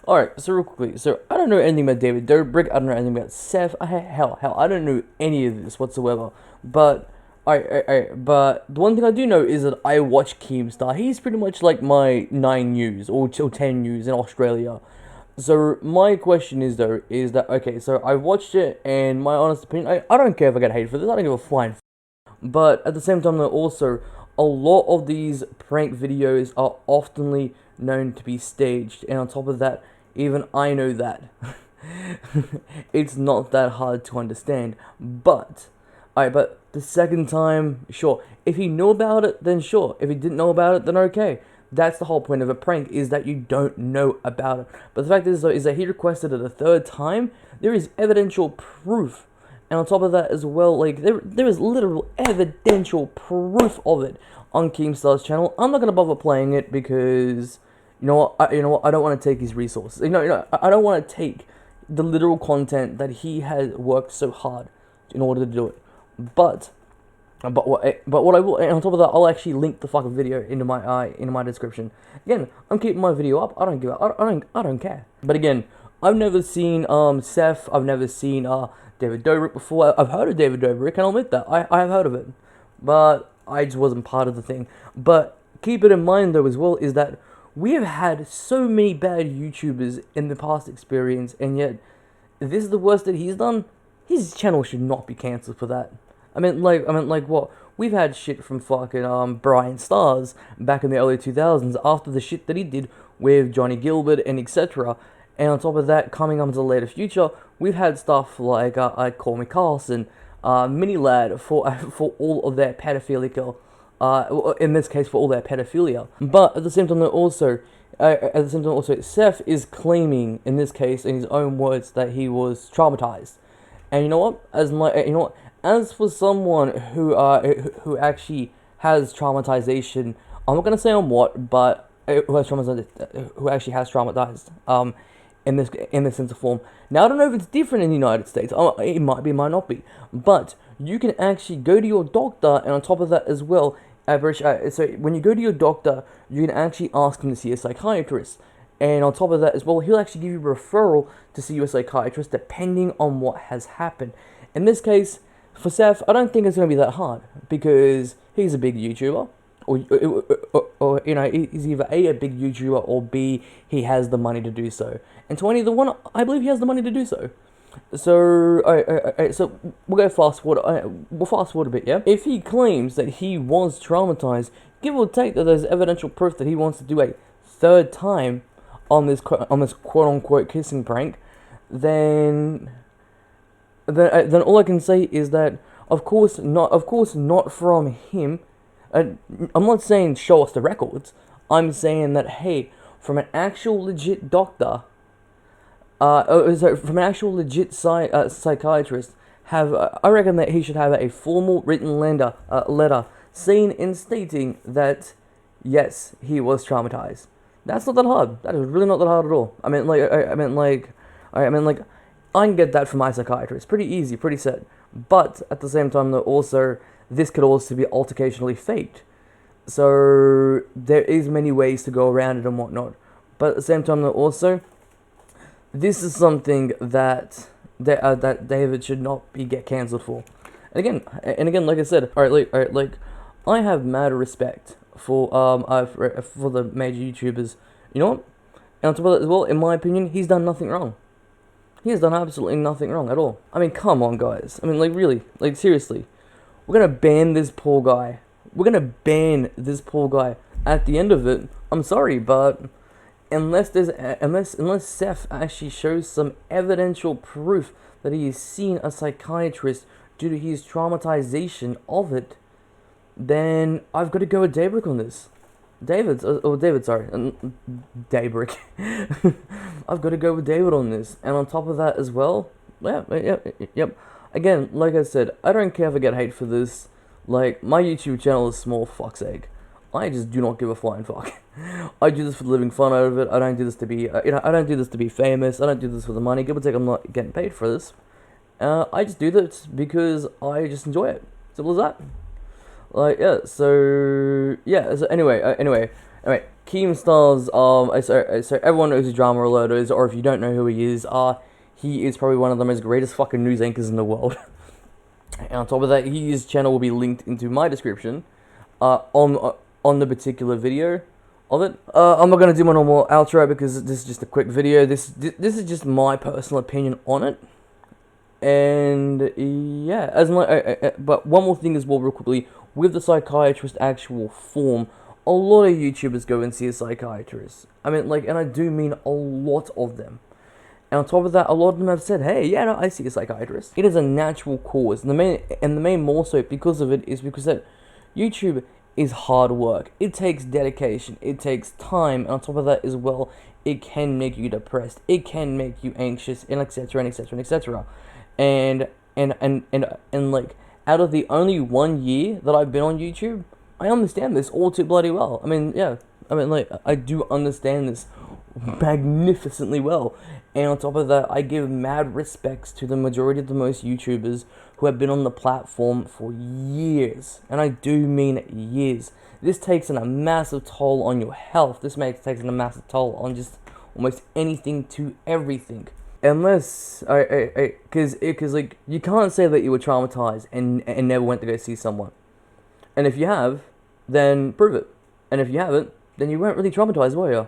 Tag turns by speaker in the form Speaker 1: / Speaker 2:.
Speaker 1: Alright, so real quickly, so I don't know anything about David Dobrik, I don't know anything about Seth, hell, I don't know any of this whatsoever, but, but the one thing I do know is that I watch Keemstar. He's pretty much like my 9 news, or 10 news in Australia. So my question is though, is that, okay, so I watched it, and my honest opinion, I don't care if I get hate for this, I don't give a flying but at the same time, though, also, a lot of these prank videos are oftenly known to be staged, and on top of that, even I know that. It's not that hard to understand, but, alright, but the second time, sure, if he knew about it, then sure, if he didn't know about it, then okay. That's the whole point of a prank, is that you don't know about it. But the fact is, though, is that he requested it a third time. There is evidential proof, and on top of that as well, like, there is literal evidential proof of it on Keemstars' channel. I'm not gonna bother playing it because, you know what, I don't want to take his resources. I don't want to take the literal content that he has worked so hard in order to do it. But what I will, and on top of that, I'll actually link the fucking video into my description. Again, I'm keeping my video up. I don't care. But again, I've never seen Seth. I've never seen David Dobrik before. I've heard of David Dobrik, and I'll admit that I have heard of it, but I just wasn't part of the thing. But keep it in mind though as well is that we have had so many bad YouTubers in the past experience, and yet if this is the worst that he's done, his channel should not be cancelled for that. I mean, like what? We've had shit from fucking Brian Stars back in the early 2000s after the shit that he did with Johnny Gilbert and etc. And on top of that, coming up into the later future, we've had stuff like Call Me Carlson, Mini Lad for all of their pedophilia, in this case for all their pedophilia. But at the same time, also, Seth is claiming in this case, in his own words, that he was traumatized. And you know what? As for someone who actually has traumatization, I'm not gonna say on what, but who actually has traumatized in this sense of form. Now I don't know if it's different in the United States. It might be, might not be, but you can actually go to your doctor, and on top of that as well, so when you go to your doctor, you can actually ask him to see a psychiatrist. And on top of that as well, he'll actually give you a referral to see a psychiatrist depending on what has happened. In this case, for Seth, I don't think it's going to be that hard because he's a big YouTuber, or he's either A, big YouTuber, or B, he has the money to do so. And to any of the one, I believe he has the money to do so. So, so we'll go fast forward. We'll fast forward a bit, yeah. If he claims that he was traumatized, give or take that there's evidential proof that he wants to do a third time on this quote unquote kissing prank, then all I can say is that of course not from him. I'm not saying show us the records. I'm saying that hey, from an actual legit doctor, from an actual legit psychiatrist, I reckon that he should have a formal written letter saying and stating that yes, he was traumatized. That's not that hard. That is really not that hard at all. I can get that from my psychiatrist. Pretty easy, pretty set. But at the same time, though, also this could also be altercationally faked. So there is many ways to go around it and whatnot. But at the same time, though, also this is something that David should not get cancelled for. And again, like I said, I have mad respect for the major YouTubers. You know what? And on top of that as well, in my opinion, he's done nothing wrong. He has done absolutely nothing wrong at all. I mean, come on, guys. I mean, like, really, like, seriously. We're gonna ban this poor guy. We're gonna ban this poor guy. At the end of it, I'm sorry, but unless Seth actually shows some evidential proof that he has seen a psychiatrist due to his traumatization of it, then I've got to go with Dobrik on this. David, sorry, Dobrik. I've got to go with David on this, and on top of that as well, yep. Again, like I said, I don't care if I get hate for this. Like, my YouTube channel is small, fuck's sake. I just do not give a flying fuck. I do this for the living fun out of it. I don't do this to be, I don't do this to be famous. I don't do this for the money. Give or take, I'm not getting paid for this. I just do this because I just enjoy it. Simple as that. Like, yeah, so, yeah, so anyway, Alright, Keemstars, so everyone knows who DramaAlert is, or if you don't know who he is probably one of the most greatest fucking news anchors in the world. And on top of that, his channel will be linked into my description, on the particular video of it. I'm not gonna do my normal outro because this is just a quick video. This is just my personal opinion on it. And yeah, but one more thing as well, real quickly, with the psychiatrist actual form, a lot of YouTubers go and see a psychiatrist. I mean, like, and I do mean a lot of them. And on top of that, a lot of them have said, "Hey, yeah, no, I see a psychiatrist." It is a natural cause, and the main more so because of it is because that YouTube is hard work. It takes dedication. It takes time. And on top of that as well, it can make you depressed. It can make you anxious, and etc. and etc. and etc. And like, out of the only 1 year that I've been on YouTube, I understand this all too bloody well. I mean, yeah, I mean, like, I do understand this magnificently well. And on top of that, I give mad respects to the majority of the most YouTubers who have been on the platform for years. And I do mean years. This takes a massive toll on your health. This takes a massive toll on just almost anything to everything. Unless, because like, you can't say that you were traumatized and never went to go see someone. And if you have, then prove it. And if you haven't, then you weren't really traumatized, were you?